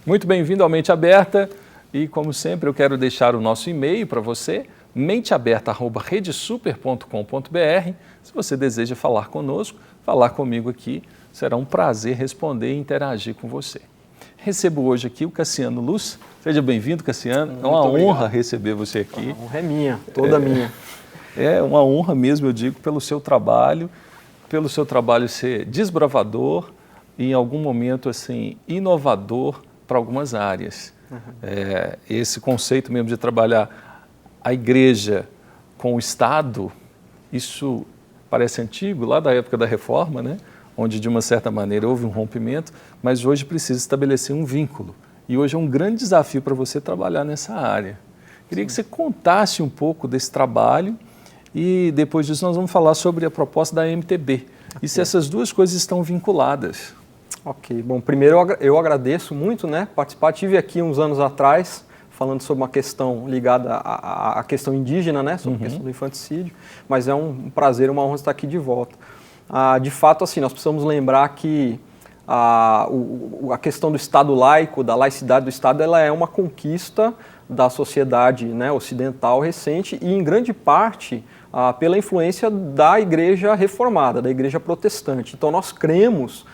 Muito bem-vindo ao Mente Aberta e, como sempre, eu quero deixar o nosso e-mail para você, menteaberta@redesuper.com.br. Se você deseja falar conosco, falar comigo aqui, será um prazer responder e interagir com você. Recebo hoje aqui o Cassiano Luz. Seja bem-vindo, Cassiano. Muito é uma obrigado. Honra receber você aqui. A honra é minha, toda minha. É uma honra mesmo, eu digo, pelo seu trabalho ser desbravador e, em algum momento, assim, inovador para algumas áreas. Esse conceito mesmo de trabalhar a igreja com o Estado, isso parece antigo, lá da época da Reforma, né? Onde, de uma certa maneira, houve um rompimento, mas hoje precisa estabelecer um vínculo. E hoje é um grande desafio para você trabalhar nessa área. Queria que você contasse um pouco desse trabalho e, depois disso, nós vamos falar sobre a proposta da MTB. E se essas duas coisas estão vinculadas. Ok, bom, primeiro eu agradeço muito, participar. Tive aqui uns anos atrás, falando sobre uma questão ligada à questão indígena, sobre a questão do infanticídio, mas é um prazer, uma honra estar aqui de volta. De fato, assim, nós precisamos lembrar que a questão do Estado laico, da laicidade do Estado, ela é uma conquista da sociedade ocidental recente e, em grande parte, pela influência da Igreja Reformada, da Igreja Protestante. Então, nós cremos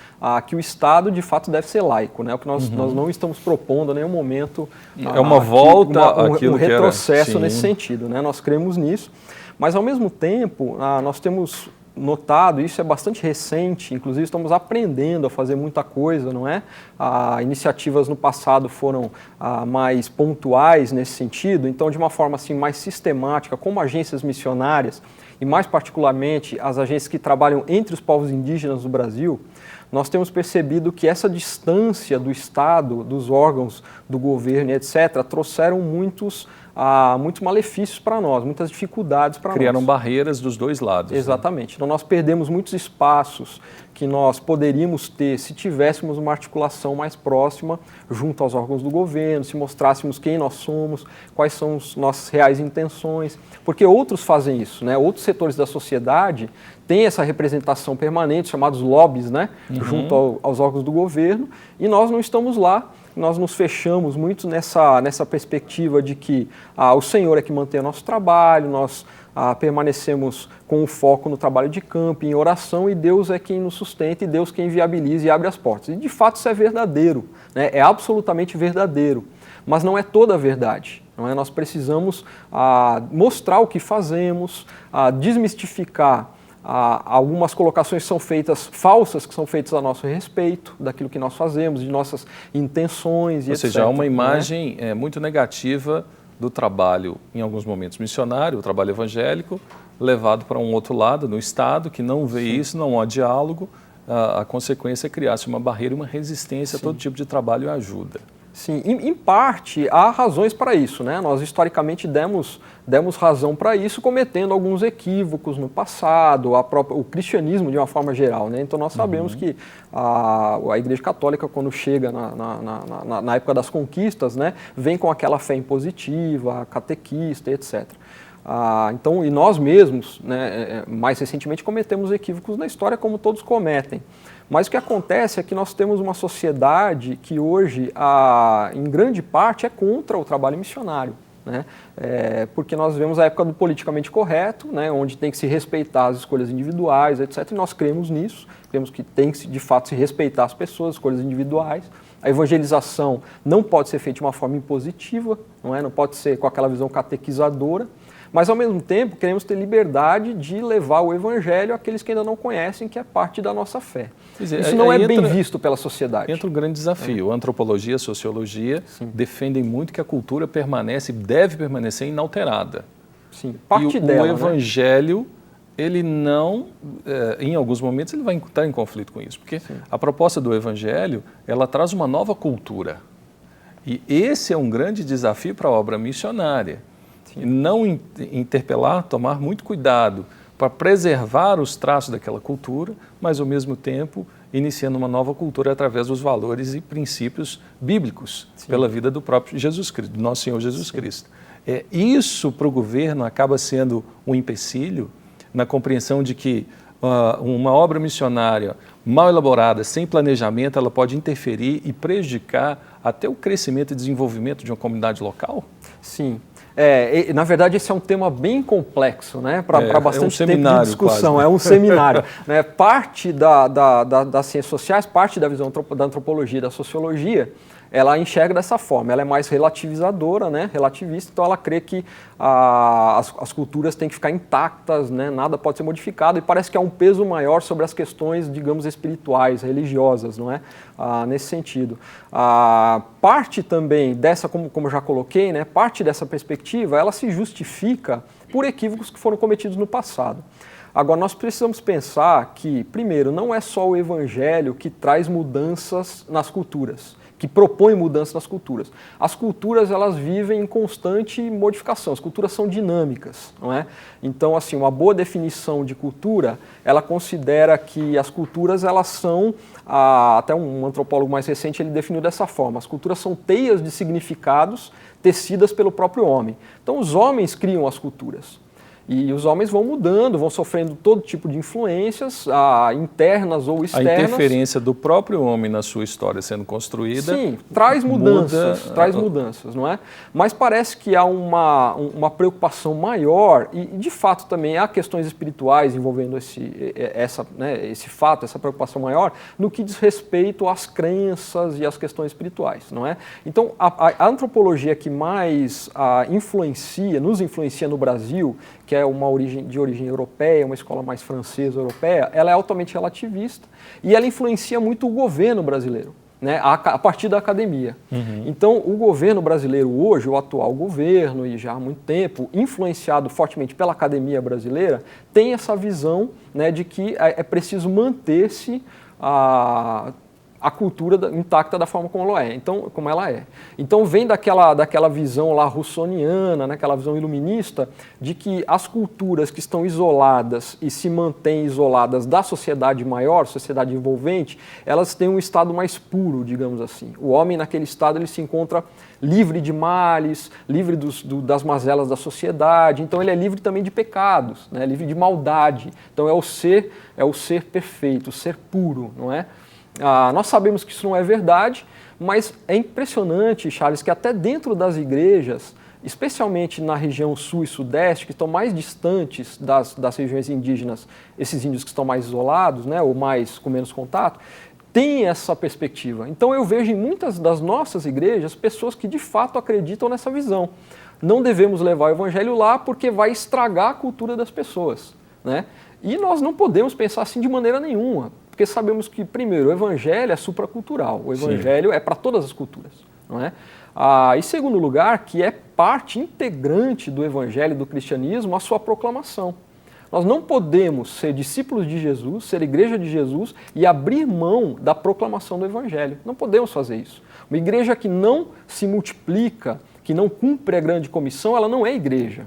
que o Estado, de fato, deve ser laico, o que nós não estamos propondo em nenhum momento. É uma volta um retrocesso que era... nesse sentido, Nós cremos nisso, mas, ao mesmo tempo, nós temos notado, isso é bastante recente, inclusive estamos aprendendo a fazer muita coisa, não é? Iniciativas no passado foram mais pontuais nesse sentido, então de uma forma assim mais sistemática, como agências missionárias e mais particularmente as agências que trabalham entre os povos indígenas do Brasil, nós temos percebido que essa distância do Estado, dos órgãos do governo, etc., trouxeram muitos malefícios para nós, muitas dificuldades para nós. Criaram barreiras dos dois lados. Exatamente. Então nós perdemos muitos espaços que nós poderíamos ter se tivéssemos uma articulação mais próxima junto aos órgãos do governo, se mostrássemos quem nós somos, quais são as nossas reais intenções, porque outros fazem isso, outros setores da sociedade têm essa representação permanente, chamados lobbies, junto aos órgãos do governo, e nós não estamos lá. Nós nos fechamos muito nessa perspectiva de que o Senhor é que mantém o nosso trabalho, nós permanecemos com o foco no trabalho de campo, em oração, e Deus é quem nos sustenta e Deus quem viabiliza e abre as portas. E de fato isso é verdadeiro, é absolutamente verdadeiro, mas não é toda a verdade. Nós precisamos mostrar o que fazemos, desmistificar algumas colocações que são feitas, falsas, que são feitas a nosso respeito, daquilo que nós fazemos, de nossas intenções e etc. Ou seja, há uma imagem muito negativa do trabalho, em alguns momentos missionário, o trabalho evangélico, levado para um outro lado, no Estado, que não vê isso, não há diálogo, a consequência é criar-se uma barreira e uma resistência a todo tipo de trabalho e ajuda. Sim, em parte há razões para isso, Nós historicamente demos razão para isso, cometendo alguns equívocos no passado, o cristianismo de uma forma geral, Então nós sabemos que a Igreja Católica, quando chega na época das conquistas, vem com aquela fé impositiva, catequista, etc. Então, e nós mesmos, mais recentemente, cometemos equívocos na história, como todos cometem. Mas o que acontece é que nós temos uma sociedade que hoje, em grande parte, é contra o trabalho missionário. Porque nós vivemos a época do politicamente correto, onde tem que se respeitar as escolhas individuais, etc. E nós cremos nisso, cremos que tem que, de fato, se respeitar as pessoas, as escolhas individuais. A evangelização não pode ser feita de uma forma impositiva, não pode ser com aquela visão catequizadora. Mas, ao mesmo tempo, queremos ter liberdade de levar o Evangelho àqueles que ainda não conhecem, que é parte da nossa fé. Isso não é bem visto pela sociedade. Entra um grande desafio. A antropologia, a sociologia defendem muito que a cultura permanece e deve permanecer inalterada. Sim, parte dela. O Evangelho, ele não, em alguns momentos, ele vai estar em conflito com isso. Porque a proposta do Evangelho, ela traz uma nova cultura. E esse é um grande desafio para a obra missionária. Não interpelar, tomar muito cuidado para preservar os traços daquela cultura, mas ao mesmo tempo iniciando uma nova cultura através dos valores e princípios bíblicos pela vida do próprio Jesus Cristo, do nosso Senhor Jesus Cristo. Isso para o governo acaba sendo um empecilho na compreensão de que uma obra missionária mal elaborada, sem planejamento, ela pode interferir e prejudicar até o crescimento e desenvolvimento de uma comunidade local? Sim. Na verdade, esse é um tema bem complexo, né? Para bastante tempo de discussão. Quase, né? É um seminário. Né? Parte das ciências sociais, parte da visão da antropologia e da sociologia, ela enxerga dessa forma. Ela é mais relativizadora, né? Relativista, então ela crê que as culturas têm que ficar intactas, né? Nada pode ser modificado, e parece que há um peso maior sobre as questões, digamos, espirituais, religiosas, não é? Nesse sentido. Parte também dessa, como eu já coloquei, né? Parte dessa perspectiva, ela se justifica por equívocos que foram cometidos no passado. Agora, nós precisamos pensar que, primeiro, não é só o Evangelho que traz mudanças nas culturas, que propõe mudanças nas culturas. As culturas, elas vivem em constante modificação, as culturas são dinâmicas, não é? Então, assim, uma boa definição de cultura, ela considera que as culturas, elas são, até um antropólogo mais recente, ele definiu dessa forma, as culturas são teias de significados tecidas pelo próprio homem. Então, os homens criam as culturas. E os homens vão mudando, vão sofrendo todo tipo de influências, internas ou externas. A interferência do próprio homem na sua história sendo construída. Sim, traz mudanças, não é? Mas parece que há uma preocupação maior, e de fato também há questões espirituais envolvendo esse fato, essa preocupação maior, no que diz respeito às crenças e às questões espirituais, não é? Então, a antropologia que mais nos influencia no Brasil, que é de origem europeia, uma escola mais francesa, europeia, ela é altamente relativista e ela influencia muito o governo brasileiro, né, a partir da academia. Uhum. Então, o governo brasileiro hoje, o atual governo, e já há muito tempo, influenciado fortemente pela academia brasileira, tem essa visão, né, de que é preciso manter-se a cultura intacta da forma como ela é. Então vem daquela visão lá russoniana, né, aquela visão iluminista, de que as culturas que estão isoladas e se mantêm isoladas da sociedade maior, sociedade envolvente, elas têm um estado mais puro, digamos assim. O homem naquele estado ele se encontra livre de males, livre das mazelas da sociedade, então ele é livre também de pecados, né, livre de maldade. Então é o ser perfeito, o ser puro, não é? Nós sabemos que isso não é verdade, mas é impressionante, Charles, que até dentro das igrejas, especialmente na região sul e sudeste, que estão mais distantes das regiões indígenas, esses índios que estão mais isolados, né, ou com menos contato, tem essa perspectiva. Então eu vejo em muitas das nossas igrejas pessoas que de fato acreditam nessa visão. Não devemos levar o evangelho lá porque vai estragar a cultura das pessoas, né? E nós não podemos pensar assim de maneira nenhuma. Porque sabemos que, primeiro, o evangelho é supracultural, o evangelho é para todas as culturas, não é? E segundo lugar, que é parte integrante do evangelho e do cristianismo a sua proclamação. Nós não podemos ser discípulos de Jesus, ser igreja de Jesus e abrir mão da proclamação do evangelho. Não podemos fazer isso. Uma igreja que não se multiplica, que não cumpre a grande comissão, ela não é igreja.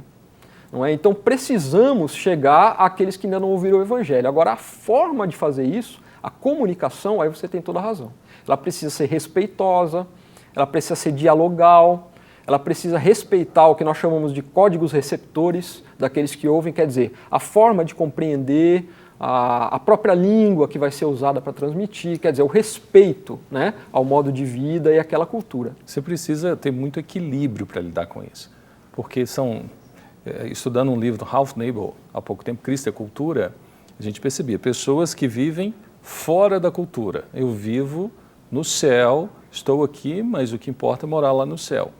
Não é? Então precisamos chegar àqueles que ainda não ouviram o evangelho. Agora, a forma de fazer isso, a comunicação, aí você tem toda a razão. Ela precisa ser respeitosa, ela precisa ser dialogal, ela precisa respeitar o que nós chamamos de códigos receptores daqueles que ouvem, quer dizer, a forma de compreender, a própria língua que vai ser usada para transmitir, quer dizer, o respeito, né, ao modo de vida e àquela cultura. Você precisa ter muito equilíbrio para lidar com isso, porque estudando um livro do Ralph Nabel, há pouco tempo, Cristo e a Cultura, a gente percebia pessoas que vivem fora da cultura. Eu vivo no céu, estou aqui, mas o que importa é morar lá no céu.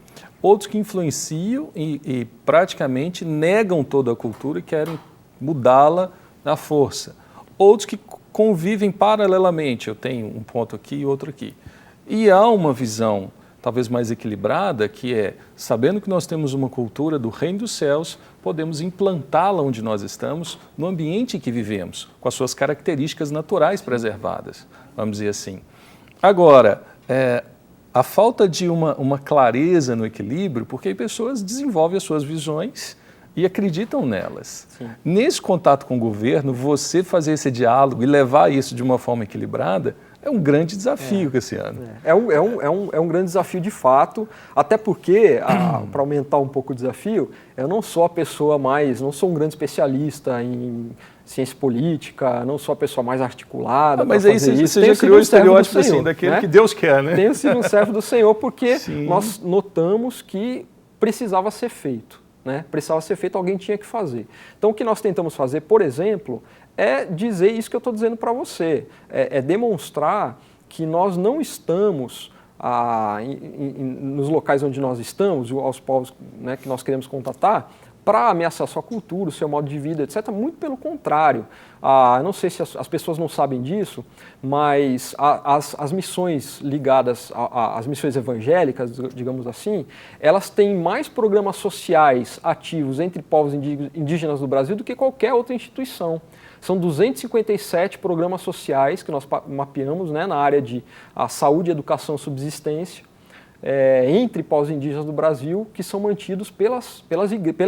Outros que influenciam e praticamente negam toda a cultura e querem mudá-la na força. Outros que convivem paralelamente, eu tenho um ponto aqui e outro aqui. E há uma visão talvez mais equilibrada, que é, sabendo que nós temos uma cultura do reino dos céus, podemos implantá-la onde nós estamos, no ambiente em que vivemos, com as suas características naturais preservadas, vamos dizer assim. Agora, a falta de uma clareza no equilíbrio, porque pessoas desenvolvem as suas visões e acreditam nelas. Sim. Nesse contato com o governo, você fazer esse diálogo e levar isso de uma forma equilibrada, é um grande desafio, Cassiano. É um grande desafio de fato, até porque, para aumentar um pouco o desafio, eu não sou a pessoa não sou um grande especialista em ciência política, não sou a pessoa mais articulada. Mas aí fazer isso. Você já criou o estereótipo assim, daquele que Deus quer, né? Tenho sido um servo do Senhor porque nós notamos que precisava ser feito. Né? Precisava ser feito, alguém tinha que fazer. Então, o que nós tentamos fazer, por exemplo, é dizer isso que eu estou dizendo para você. É demonstrar que nós não estamos nos locais onde nós estamos, aos povos, né, que nós queremos contatar, para ameaçar sua cultura, o seu modo de vida, etc. Muito pelo contrário. Não sei se as pessoas não sabem disso, mas as missões ligadas às missões evangélicas, digamos assim, elas têm mais programas sociais ativos entre povos indígenas do Brasil do que qualquer outra instituição. São 257 programas sociais que nós mapeamos, né, na área de saúde, educação e subsistência, entre povos indígenas do Brasil, que são mantidos pela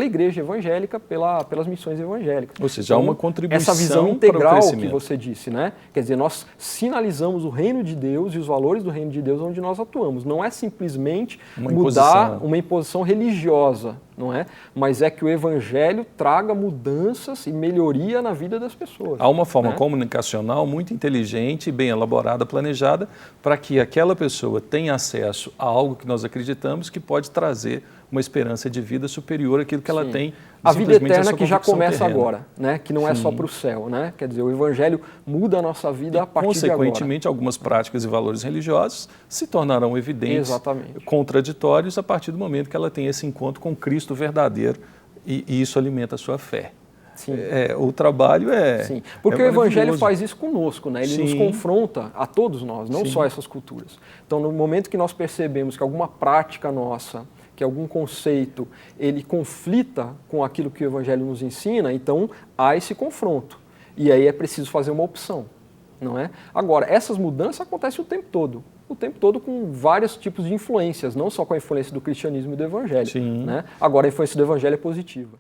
igreja evangélica, pelas missões evangélicas. Ou seja, há uma contribuição essa visão integral que você disse, né? Quer dizer, nós sinalizamos o reino de Deus e os valores do reino de Deus onde nós atuamos. Não é simplesmente mudar uma imposição religiosa, não é? Mas é que o evangelho traga mudanças e melhoria na vida das pessoas. Há uma forma comunicacional muito inteligente, bem elaborada, planejada, para que aquela pessoa tenha acesso a algo que nós acreditamos que pode trazer uma esperança de vida superior àquilo que ela tem. A vida eterna que já começa agora, né? Que não é só para o céu, né? Quer dizer, o evangelho muda a nossa vida a partir de agora. Consequentemente, algumas práticas e valores religiosos se tornarão evidentes, contraditórios, a partir do momento que ela tem esse encontro com Cristo verdadeiro e isso alimenta a sua fé. Sim. O trabalho Sim, porque o Evangelho faz isso conosco, né? Ele nos confronta a todos nós, não só essas culturas. Então, no momento que nós percebemos que alguma prática nossa, que algum conceito, ele conflita com aquilo que o Evangelho nos ensina, então há esse confronto. E aí é preciso fazer uma opção, não é? Agora, essas mudanças acontecem o tempo todo com vários tipos de influências, não só com a influência do cristianismo e do Evangelho. Né? Agora, a influência do Evangelho é positiva.